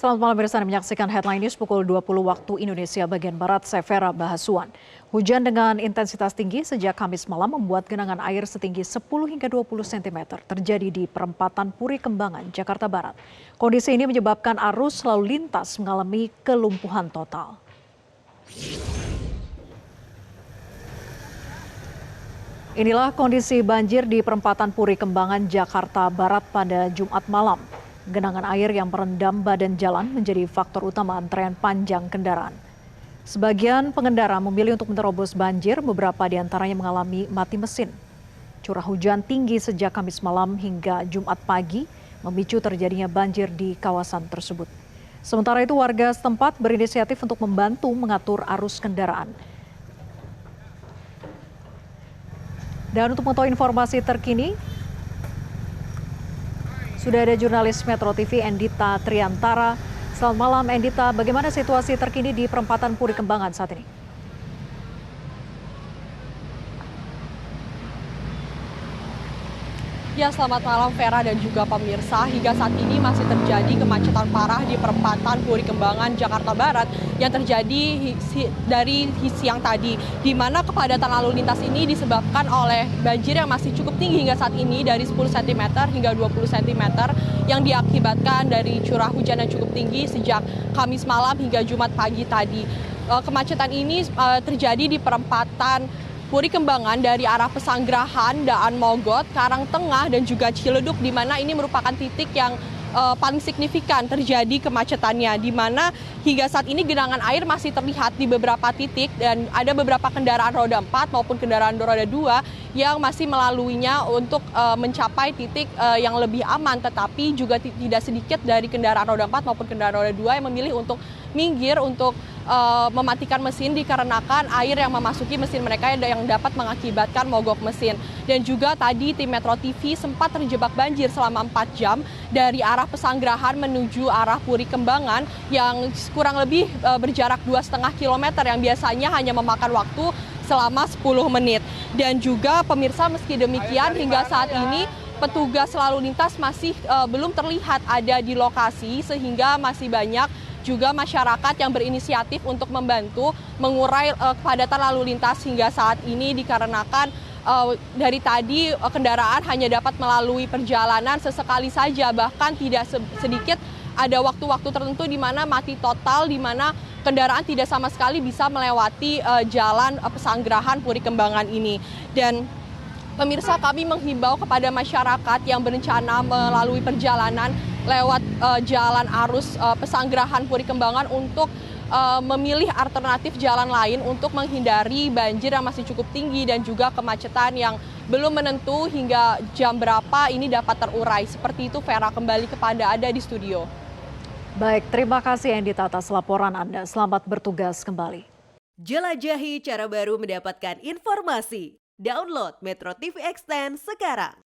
Selamat malam pemirsa, Anda menyaksikan Headline News pukul 20 waktu Indonesia bagian Barat, saya Vera Bahasuan. Hujan dengan intensitas tinggi sejak Kamis malam membuat genangan air setinggi 10 hingga 20 cm terjadi di perempatan Puri Kembangan, Jakarta Barat. Kondisi ini menyebabkan arus lalu lintas mengalami kelumpuhan total. Inilah kondisi banjir di perempatan Puri Kembangan, Jakarta Barat pada Jumat malam. Genangan air yang merendam badan jalan menjadi faktor utama antrean panjang kendaraan. Sebagian pengendara memilih untuk menerobos banjir, beberapa di antaranya mengalami mati mesin. Curah hujan tinggi sejak Kamis malam hingga Jumat pagi memicu terjadinya banjir di kawasan tersebut. Sementara itu warga setempat berinisiatif untuk membantu mengatur arus kendaraan. Dan untuk mengetahui informasi terkini, sudah ada jurnalis Metro TV Endita Triantara. Selamat malam Endita, bagaimana situasi terkini di perempatan Puri Kembangan saat ini? Ya, selamat malam Vera dan juga pemirsa. Hingga saat ini masih terjadi kemacetan parah di perempatan Puri Kembangan, Jakarta Barat yang terjadi dari siang tadi, di mana kepadatan lalu lintas ini disebabkan oleh banjir yang masih cukup tinggi hingga saat ini dari 10 cm hingga 20 cm yang diakibatkan dari curah hujan yang cukup tinggi sejak Kamis malam hingga Jumat pagi tadi. Kemacetan ini terjadi di perempatan Puri Kembangan dari arah Pesanggerahan, Daan Mogot, Karangtengah, dan juga Ciledug, di mana ini merupakan titik yang paling signifikan terjadi kemacetannya, di mana hingga saat ini genangan air masih terlihat di beberapa titik dan ada beberapa kendaraan roda 4 maupun kendaraan roda 2 yang masih melaluinya untuk mencapai titik yang lebih aman, tetapi juga tidak sedikit dari kendaraan roda 4 maupun kendaraan roda 2 yang memilih untuk minggir untuk mematikan mesin dikarenakan air yang memasuki mesin mereka yang dapat mengakibatkan mogok mesin. Dan juga tadi tim Metro TV sempat terjebak banjir selama 4 jam dari arah Pesanggerahan menuju arah Puri Kembangan yang kurang lebih berjarak 2,5 km yang biasanya hanya memakan waktu selama 10 menit. Dan juga pemirsa, meski demikian hingga saat ini petugas lalu lintas masih belum terlihat ada di lokasi, sehingga masih banyak juga masyarakat yang berinisiatif untuk membantu mengurai kepadatan lalu lintas hingga saat ini dikarenakan dari tadi kendaraan hanya dapat melalui perjalanan sesekali saja, bahkan tidak sedikit ada waktu-waktu tertentu di mana mati total, di mana kendaraan tidak sama sekali bisa melewati jalan Pesanggerahan Puri Kembangan ini. Dan pemirsa, kami menghimbau kepada masyarakat yang berencana melalui perjalanan lewat jalan arus Pesanggerahan Puri Kembangan untuk memilih alternatif jalan lain untuk menghindari banjir yang masih cukup tinggi dan juga kemacetan yang belum menentu hingga jam berapa ini dapat terurai. Seperti itu Vera, kembali kepada Anda di studio. Baik, terima kasih Endita atas laporan Anda. Selamat bertugas kembali. Jelajahi cara baru mendapatkan informasi. Download Metro TV Extend sekarang.